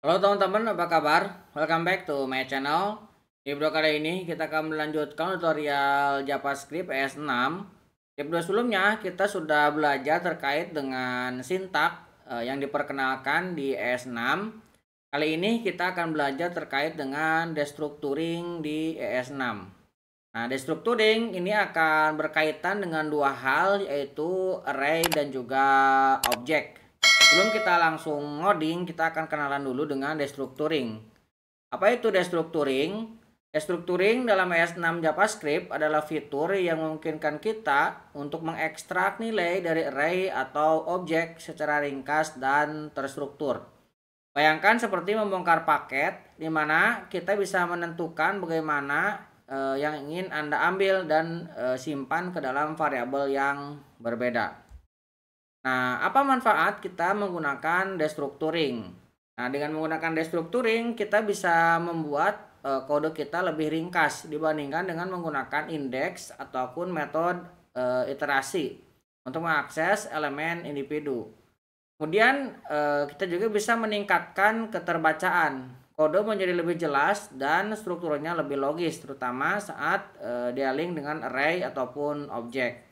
Halo teman-teman, apa kabar? Welcome back to my channel. Di video kali ini kita akan melanjutkan tutorial JavaScript ES6. Di video sebelumnya kita sudah belajar terkait dengan sintak yang diperkenalkan di ES6. Kali ini kita akan belajar terkait dengan destructuring di ES6. Nah, destructuring ini akan berkaitan dengan dua hal, yaitu array dan juga objek. Sebelum kita langsung ngoding, kita akan kenalan dulu dengan destructuring. Apa itu destructuring? Destructuring dalam ES6 JavaScript adalah fitur yang memungkinkan kita untuk mengekstrak nilai dari array atau objek secara ringkas dan terstruktur. Bayangkan seperti membongkar paket, di mana kita bisa menentukan bagaimana yang ingin Anda ambil dan simpan ke dalam variabel yang berbeda. Nah, apa manfaat kita menggunakan destructuring? Nah, dengan menggunakan destructuring, kita bisa membuat kode kita lebih ringkas dibandingkan dengan menggunakan indeks ataupun metode iterasi untuk mengakses elemen individu. Kemudian kita juga bisa meningkatkan keterbacaan. Kode menjadi lebih jelas dan strukturnya lebih logis, terutama saat dia-link dengan array ataupun objek.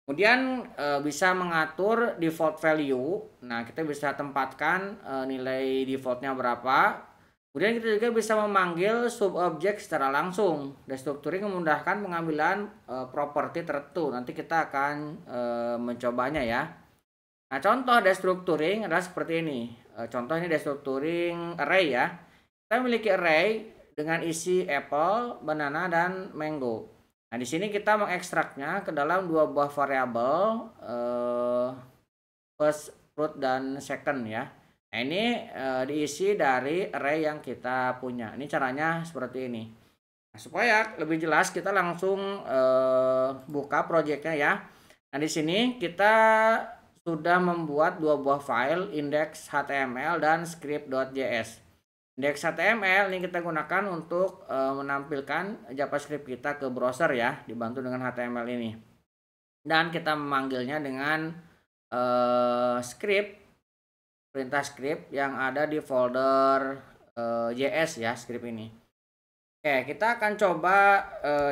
Kemudian bisa mengatur default value. Nah, kita bisa tempatkan nilai defaultnya berapa. Kemudian kita juga bisa memanggil subobjek secara langsung. Destructuring memudahkan pengambilan properti tertentu. Nanti kita akan mencobanya ya. Nah, contoh destructuring adalah seperti ini. Contoh ini destructuring array ya. Kita memiliki array dengan isi apple, banana, dan mango. Nah, di sini kita mengekstraknya ke dalam dua buah variabel, first, fruit, dan second ya. Nah, ini diisi dari array yang kita punya. Ini caranya seperti ini. Nah, supaya lebih jelas kita langsung buka projectnya ya. Nah, di sini kita sudah membuat dua buah file, index.html dan script.js. Index HTML ini kita gunakan untuk menampilkan JavaScript kita ke browser ya, dibantu dengan HTML ini. Dan kita memanggilnya dengan script, perintah script yang ada di folder JS ya, script ini. Oke, kita akan coba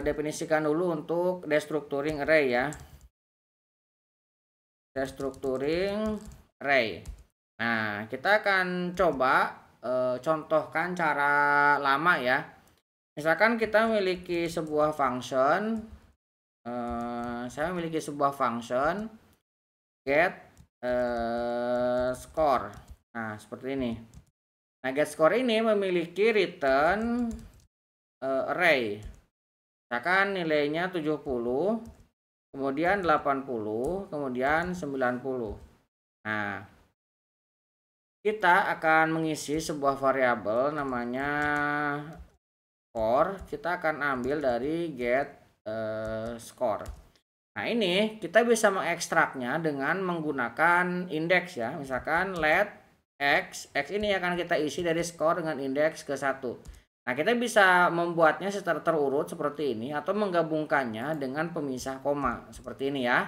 definisikan dulu untuk destructuring array ya. Destructuring array. Nah, kita akan coba contohkan cara lama ya. Misalkan kita memiliki sebuah function, saya memiliki sebuah function get score. Nah, seperti ini. Nah, get score ini memiliki return array. Misalkan nilainya 70, kemudian 80, kemudian 90. Nah, kita akan mengisi sebuah variabel namanya score. Kita akan ambil dari get score. Nah, ini kita bisa mengekstraknya dengan menggunakan indeks ya. Misalkan let x ini akan kita isi dari score dengan indeks ke 1. Nah, kita bisa membuatnya secara terurut seperti ini atau menggabungkannya dengan pemisah koma seperti ini ya.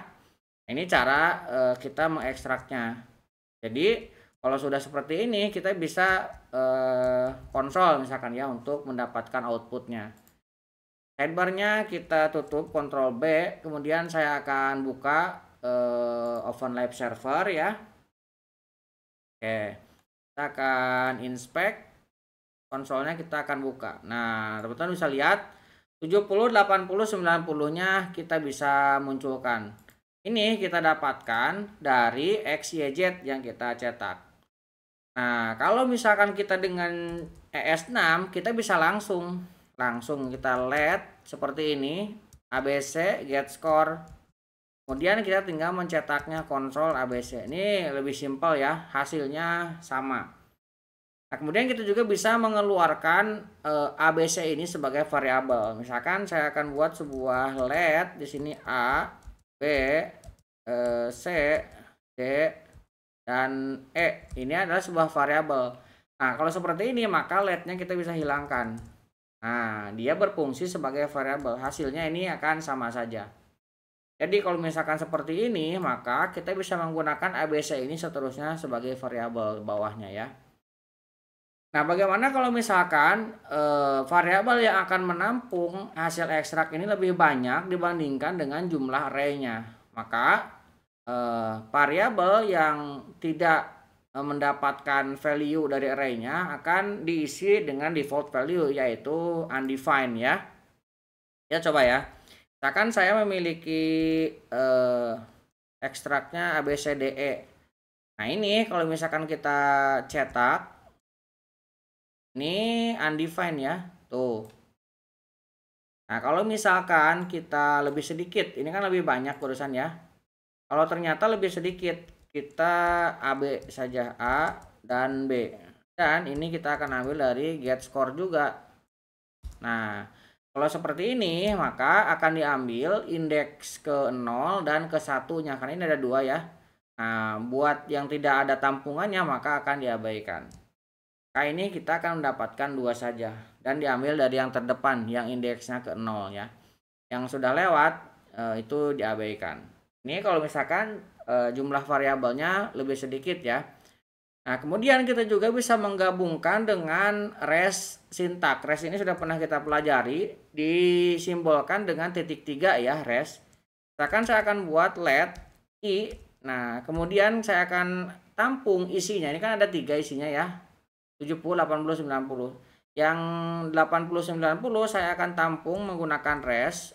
Ini cara kita mengekstraknya. Jadi kalau sudah seperti ini, kita bisa kontrol misalkan ya untuk mendapatkan outputnya. Sidebarnya kita tutup Ctrl B, kemudian saya akan buka Open Live Server ya. Oke, kita akan inspect, konsolnya kita akan buka. Nah, teman-teman bisa lihat 70, 80, 90-nya kita bisa munculkan. Ini kita dapatkan dari XYZ yang kita cetak. Nah, kalau misalkan kita dengan ES6, kita bisa langsung kita let seperti ini, ABC get score. Kemudian kita tinggal mencetaknya kontrol ABC. Ini lebih simpel ya, hasilnya sama. Nah, kemudian kita juga bisa mengeluarkan ABC ini sebagai variabel. Misalkan saya akan buat sebuah let di sini A, B, C, D, dan ini adalah sebuah variabel. Nah, kalau seperti ini maka let-nya kita bisa hilangkan. Nah, dia berfungsi sebagai variabel. Hasilnya ini akan sama saja. Jadi kalau misalkan seperti ini, maka kita bisa menggunakan ABC ini seterusnya sebagai variabel bawahnya ya. Nah, bagaimana kalau misalkan variabel yang akan menampung hasil ekstrak ini lebih banyak dibandingkan dengan jumlah array-nya? Maka variabel yang tidak mendapatkan value dari array-nya akan diisi dengan default value, yaitu undefined ya. Ya, coba ya. Misalkan saya memiliki ekstraknya ABCDE. Nah, ini kalau misalkan kita cetak, ini undefined ya, tuh. Nah, kalau misalkan kita lebih sedikit, ini kan lebih banyak urusan ya. Kalau ternyata lebih sedikit, kita AB saja, A dan B. Dan ini kita akan ambil dari get score juga. Nah, kalau seperti ini, maka akan diambil indeks ke 0 dan ke 1-nya. Karena ini ada 2 ya. Nah, buat yang tidak ada tampungannya, maka akan diabaikan. Nah, ini kita akan mendapatkan 2 saja dan diambil dari yang terdepan yang indeksnya ke 0 ya. Yang sudah lewat itu diabaikan. Ini kalau misalkan jumlah variabelnya lebih sedikit ya. Nah, kemudian kita juga bisa menggabungkan dengan res sintak. Res ini sudah pernah kita pelajari, disimbolkan dengan titik 3 ya, res. Misalkan saya akan buat let i. Nah, kemudian saya akan tampung isinya. Ini kan ada 3 isinya ya. 70, 80, 90. Yang 80, 90 saya akan tampung menggunakan res,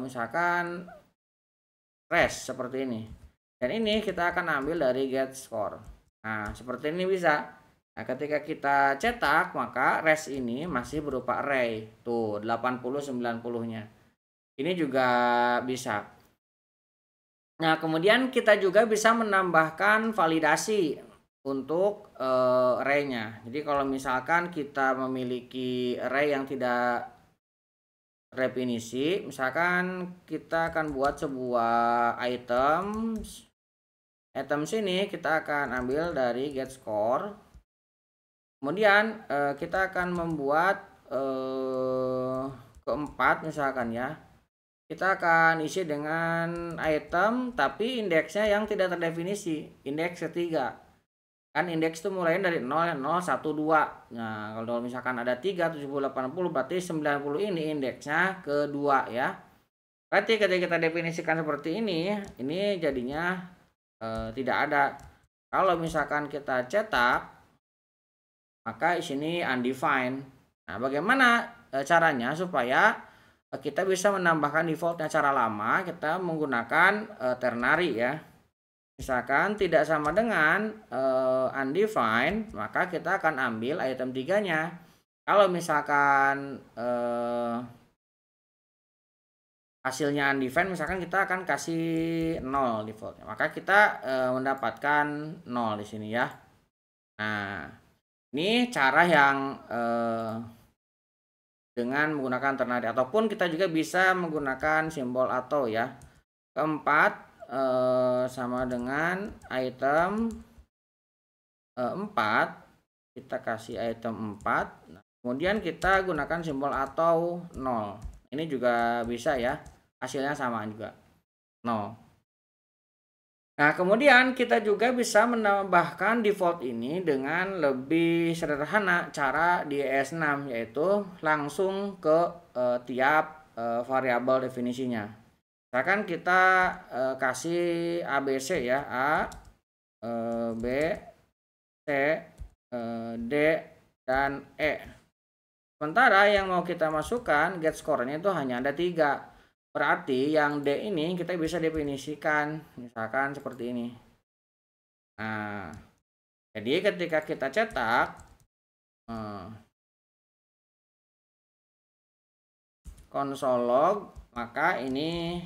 misalkan res seperti ini. Dan ini kita akan ambil dari get score. Nah, seperti ini bisa. Nah, ketika kita cetak, maka res ini masih berupa array. Tuh, 80, 90-nya. Ini juga bisa. Nah, kemudian kita juga bisa menambahkan validasi untuk array-nya. Jadi kalau misalkan kita memiliki array yang tidak definisi, misalkan kita akan buat sebuah item sini kita akan ambil dari get score. Kemudian kita akan membuat keempat misalkan ya. Kita akan isi dengan item tapi indeksnya yang tidak terdefinisi, indeks ketiga. Kan indeks itu mulai dari 0, 0, 1, 2. Nah, kalau misalkan ada 3, 70, 80, berarti 90 ini indeksnya kedua ya. Berarti ketika kita definisikan seperti ini jadinya tidak ada. Kalau misalkan kita cetak, maka di sini undefined. Nah, bagaimana caranya supaya kita bisa menambahkan defaultnya? Cara lama kita menggunakan ternary ya. Misalkan tidak sama dengan undefined, maka kita akan ambil item 3-nya. Kalau misalkan hasilnya undefined, misalkan kita akan kasih 0 defaultnya, maka kita mendapatkan 0 di sini ya. Nah, ini cara yang dengan menggunakan ternary, ataupun kita juga bisa menggunakan simbol atau ya. Keempat sama dengan item 4, kita kasih item 4. Nah, kemudian kita gunakan simbol atau 0. Ini juga bisa ya, hasilnya sama juga 0. Nah, kemudian kita juga bisa menambahkan default ini dengan lebih sederhana cara di ES6, yaitu langsung ke tiap variabel definisinya. Misalkan kita kasih ABC ya, A, B, C, D, dan E. Sementara yang mau kita masukkan get score-nya itu hanya ada 3. Berarti yang D ini kita bisa definisikan, misalkan seperti ini. Nah, jadi ketika kita cetak, console log, maka ini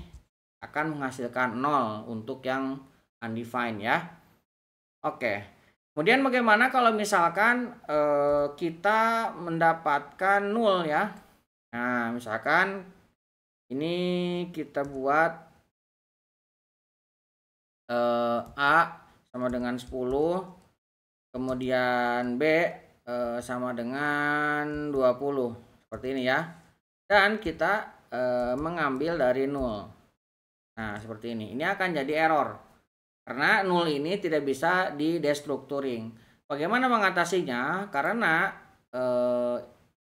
akan menghasilkan 0 untuk yang undefined ya. Oke. Kemudian bagaimana kalau misalkan kita mendapatkan 0 ya. Nah, misalkan ini kita buat A sama dengan 10, kemudian B sama dengan 20. Seperti ini ya. Dan kita mengambil dari 0. Nah, seperti ini. Ini akan jadi error. Karena 0 ini tidak bisa di destructuring. Bagaimana mengatasinya? Karena eh,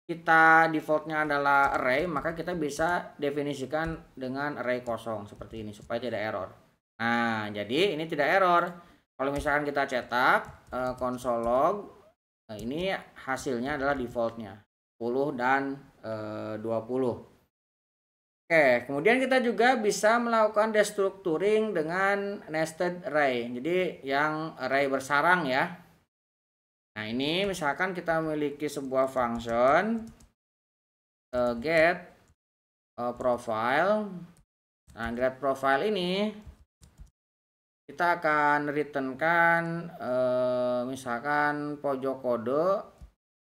kita defaultnya adalah array, maka kita bisa definisikan dengan array kosong seperti ini supaya tidak error. Nah, jadi ini tidak error. Kalau misalkan kita cetak console log, ini hasilnya adalah defaultnya 10 dan 20. Oke, kemudian kita juga bisa melakukan destructuring dengan nested array. Jadi yang array bersarang ya. Nah, ini misalkan kita memiliki sebuah function get profile. Nah, get profile ini kita akan returnkan misalkan pojok kode.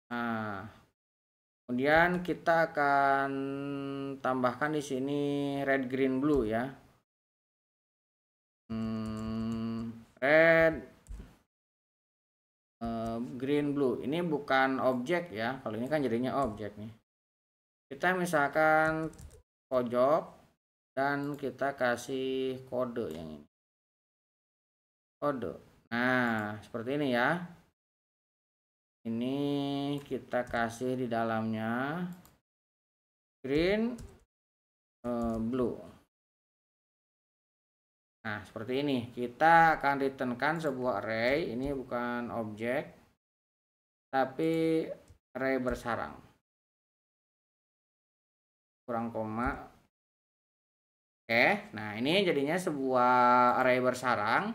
Nah, kemudian kita akan tambahkan di sini red, green, blue ya. Red, green, blue. Ini bukan objek ya. Kalau ini kan jadinya objek nih. Kita misalkan pojok dan kita kasih kode yang ini. Kode. Nah, seperti ini ya. Ini kita kasih di dalamnya green, blue. Nah, seperti ini. Kita akan returnkan sebuah array. Ini bukan objek, tapi array bersarang. Kurang koma. Oke, nah ini jadinya sebuah array bersarang.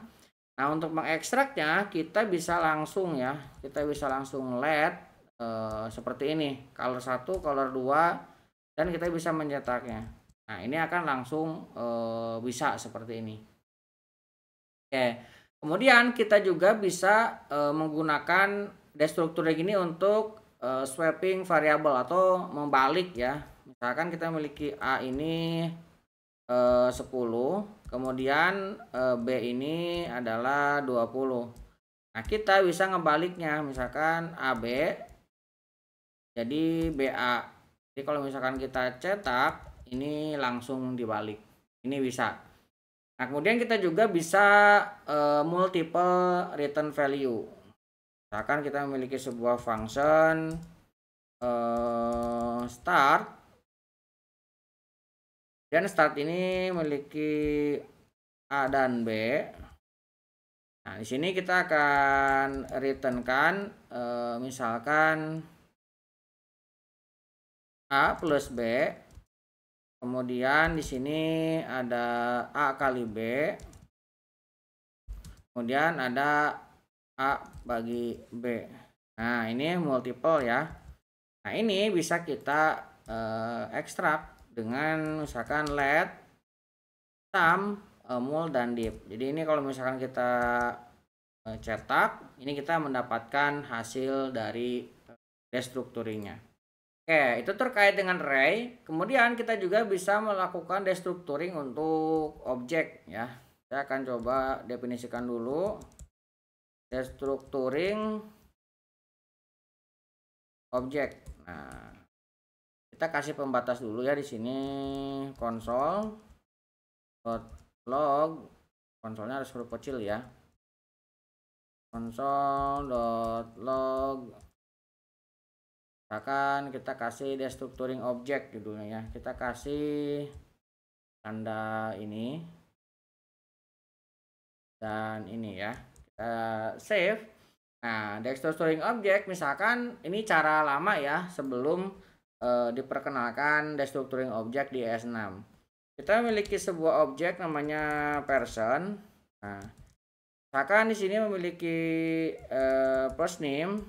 Nah, untuk mengekstraknya kita bisa langsung ya. Kita bisa langsung let seperti ini. Color 1, color 2, dan kita bisa mencetaknya. Nah, ini akan langsung bisa seperti ini. Oke, kemudian kita juga bisa menggunakan destructuring ini untuk swapping variabel atau membalik ya. Misalkan kita memiliki A ini 10, kemudian B ini adalah 20. Nah, kita bisa ngebaliknya, misalkan AB jadi BA. Jadi kalau misalkan kita cetak, ini langsung dibalik. Ini bisa. Nah, kemudian kita juga bisa multiple return value. Misalkan kita memiliki sebuah function start, dan start ini memiliki A dan B. Nah, di sini kita akan returnkan misalkan A plus B. Kemudian di sini ada A kali B. Kemudian ada A bagi B. Nah, ini multiple ya. Nah, ini bisa kita ekstrak dengan misalkan let sum, mul, dan div. Jadi ini kalau misalkan kita cetak, ini kita mendapatkan hasil dari destructuringnya. Oke, itu terkait dengan array. Kemudian kita juga bisa melakukan destructuring untuk objek ya. Saya akan coba definisikan dulu destructuring objek. Nah, kita kasih pembatas dulu ya di sini console.log. Konsolnya harus huruf kecil ya. Console.log. Misalkan kita kasih destructuring object judulnya ya. Kita kasih tanda ini dan ini ya. Kita save. Nah, destructuring object misalkan ini cara lama ya sebelum diperkenalkan destructuring object di ES6. Kita memiliki sebuah objek namanya person. Nah, misalkan di sini memiliki first name,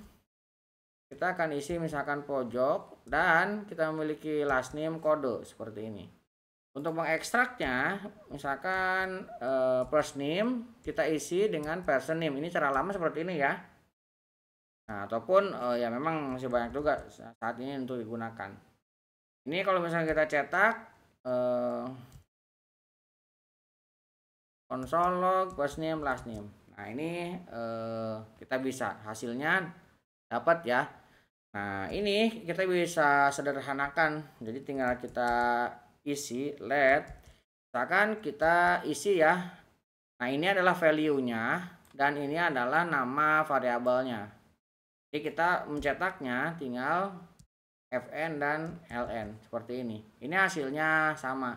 kita akan isi misalkan pojok, dan kita memiliki last name kode seperti ini. Untuk mengekstraknya, misalkan first name kita isi dengan person name. Ini cara lama seperti ini ya. Nah, ataupun ya memang masih banyak juga saat ini untuk digunakan. Ini kalau misalnya kita cetak console log first name last name. Nah, ini kita bisa hasilnya dapat ya. Nah, ini kita bisa sederhanakan. Jadi tinggal kita isi let. Misalkan kita isi ya. Nah, ini adalah value-nya dan ini adalah nama variabelnya. Jadi kita mencetaknya tinggal fn dan ln seperti ini. Ini hasilnya sama.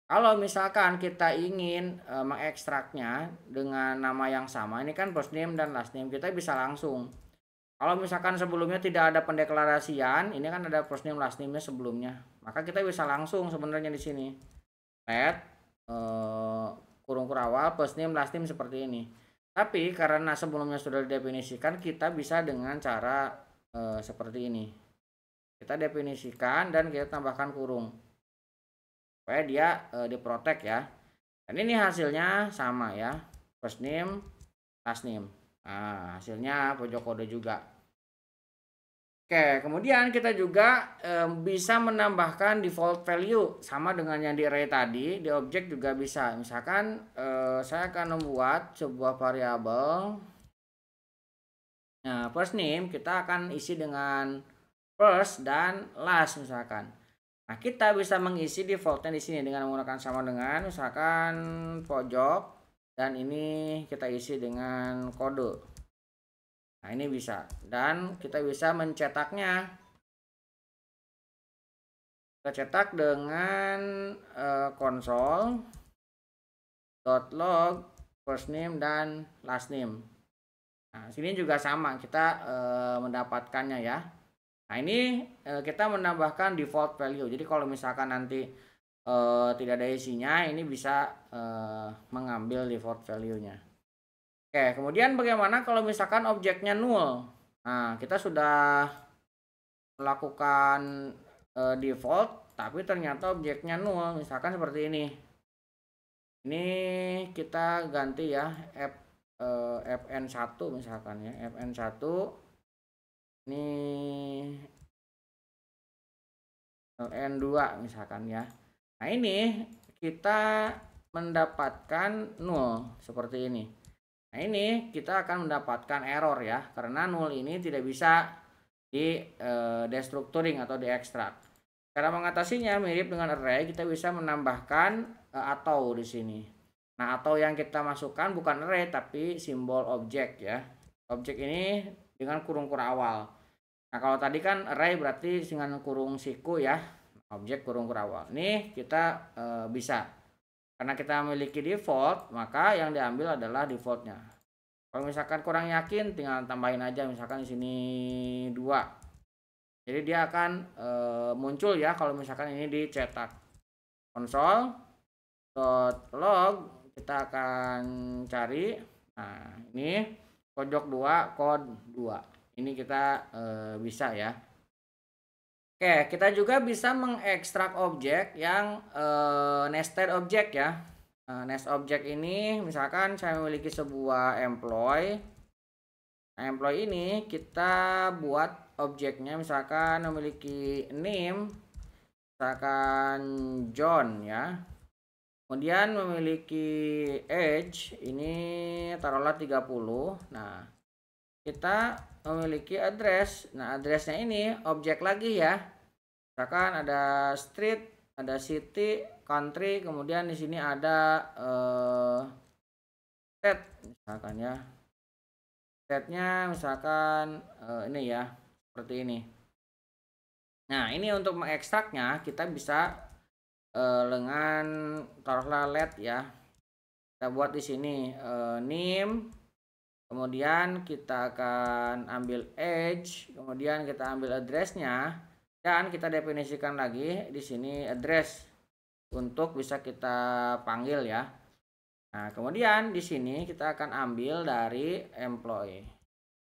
Kalau misalkan kita ingin mengekstraknya dengan nama yang sama, ini kan first name dan last name, kita bisa langsung. Kalau misalkan sebelumnya tidak ada pendeklarasian, ini kan ada first name last name-nya sebelumnya, maka kita bisa langsung sebenarnya di sini. Let kurung kurawal first name last name seperti ini. Tapi karena sebelumnya sudah didefinisikan, kita bisa dengan cara seperti ini. Kita definisikan dan kita tambahkan kurung supaya dia diprotek ya. Dan ini hasilnya sama ya, first name last name. Nah, hasilnya pojok kode juga. Oke, kemudian kita juga bisa menambahkan default value sama dengan yang di array tadi, di objek juga bisa. Misalkan saya akan membuat sebuah variabel. Nah, first name kita akan isi dengan first dan last misalkan. Nah, kita bisa mengisi defaultnya di sini dengan menggunakan sama dengan misalkan pojok dan ini kita isi dengan kode. Nah, ini bisa dan kita bisa mencetaknya. Kita cetak dengan console.log first name dan last name. Nah, sini juga sama kita mendapatkannya ya. Nah, ini kita menambahkan default value. Jadi kalau misalkan nanti tidak ada isinya, ini bisa mengambil default value-nya. Oke, kemudian bagaimana kalau misalkan objeknya null? Nah, kita sudah melakukan default, tapi ternyata objeknya null. Misalkan seperti ini. Ini kita ganti ya, fn1 misalkan ya, fn1 ini ln2 misalkan ya. Nah, ini kita mendapatkan nol seperti ini. Nah, ini kita akan mendapatkan error ya, karena nol ini tidak bisa di destructuring atau diekstrak. Cara mengatasinya mirip dengan array, kita bisa menambahkan atau di sini. Nah, atau yang kita masukkan bukan array tapi simbol objek ya. Objek ini dengan kurung kurawal. Nah, kalau tadi kan array berarti dengan kurung siku ya. Objek kurung kurawal. Ini kita bisa. Karena kita memiliki default, maka yang diambil adalah defaultnya. Kalau misalkan kurang yakin, tinggal tambahin aja misalkan di sini 2. Jadi dia akan muncul ya kalau misalkan ini dicetak. Console.log kita akan cari. Nah, ini pojok 2 code 2. Ini kita bisa ya. Oke, kita juga bisa mengekstrak objek yang nested object ya. Nest object ini misalkan saya memiliki sebuah employee. Nah, employee ini kita buat objeknya misalkan memiliki name misalkan John ya. Kemudian memiliki age ini taruhlah 30. Nah, kita memiliki address. Nah, addressnya ini objek lagi ya. Misalkan ada street, ada city, country, kemudian di sini ada state misalkan ya. State-nya misalkan ini ya, seperti ini. Nah, ini untuk mengekstraknya kita bisa dengan taruhlah let ya. Kita buat di sini name, kemudian kita akan ambil age, kemudian kita ambil addressnya dan kita definisikan lagi di sini address untuk bisa kita panggil ya. Nah, kemudian di sini kita akan ambil dari employee.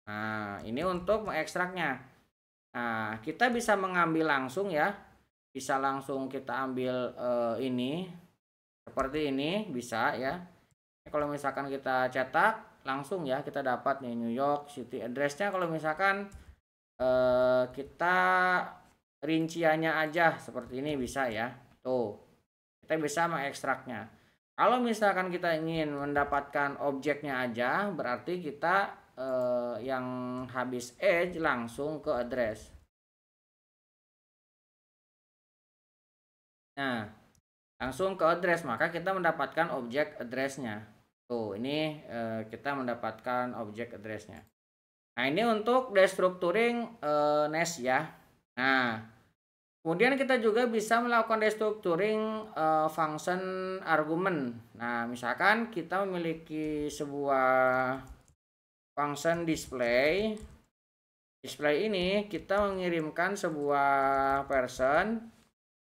Nah, ini untuk mengekstraknya. Nah, kita bisa mengambil langsung ya. Bisa langsung kita ambil ini seperti ini bisa ya. Kalau misalkan kita cetak langsung ya kita dapat nih New York City addressnya. Kalau misalkan kita rinciannya aja seperti ini bisa ya. Tuh, kita bisa mengekstraknya. Kalau misalkan kita ingin mendapatkan objeknya aja, berarti kita yang habis age langsung ke address. Nah, langsung ke address, maka kita mendapatkan objek addressnya. Tuh, ini kita mendapatkan objek addressnya. Nah, ini untuk destructuring nest ya. Nah, kemudian kita juga bisa melakukan destructuring function argument. Nah, misalkan kita memiliki sebuah function display. Display ini kita mengirimkan sebuah person.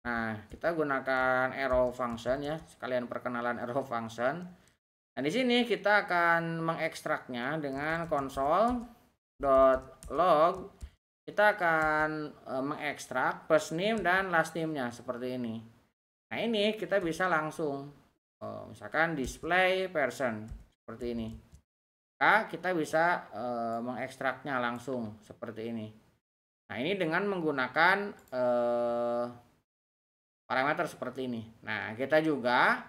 Nah, kita gunakan arrow function ya, sekalian perkenalan arrow function. Nah, di sini kita akan mengekstraknya dengan console.log. Kita akan mengekstrak first name dan last name-nya seperti ini. Nah, ini kita bisa langsung misalkan display person seperti ini. Kita bisa mengekstraknya langsung seperti ini. Nah, ini dengan menggunakan parameter seperti ini. Nah, kita juga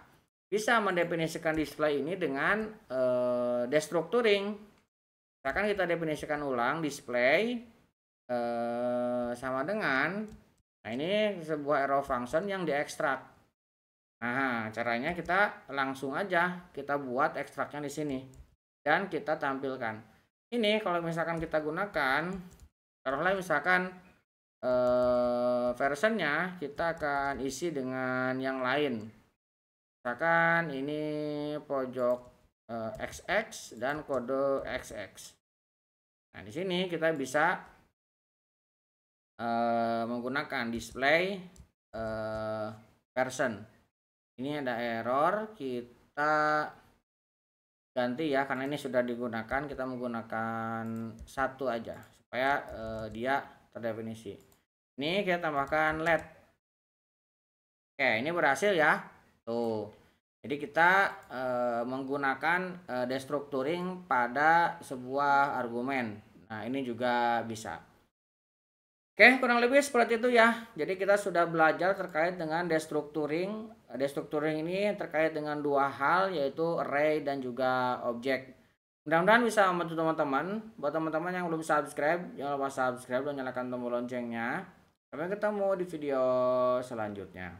bisa mendefinisikan display ini dengan destructuring. Misalkan kita definisikan ulang display sama dengan, nah ini sebuah arrow function yang diekstrak. Nah, caranya kita langsung aja kita buat ekstraknya di sini dan kita tampilkan. Ini kalau misalkan kita gunakan, taruhlah misalkan versionnya kita akan isi dengan yang lain. Misalkan ini pojok XX dan kode XX. Nah, di sini kita bisa menggunakan display version. Ini ada error, kita ganti ya, karena ini sudah digunakan, kita menggunakan satu aja supaya dia terdefinisi. Ini kita tambahkan LED. Oke, ini berhasil ya. Tuh. Jadi kita menggunakan destructuring pada sebuah argumen. Nah, ini juga bisa. Oke, kurang lebih seperti itu ya. Jadi kita sudah belajar terkait dengan destructuring. Destructuring ini terkait dengan dua hal, yaitu array dan juga objek. Mudah-mudahan bisa membantu teman-teman. Buat teman-teman yang belum subscribe, jangan lupa subscribe dan nyalakan tombol loncengnya. Sampai ketemu di video selanjutnya.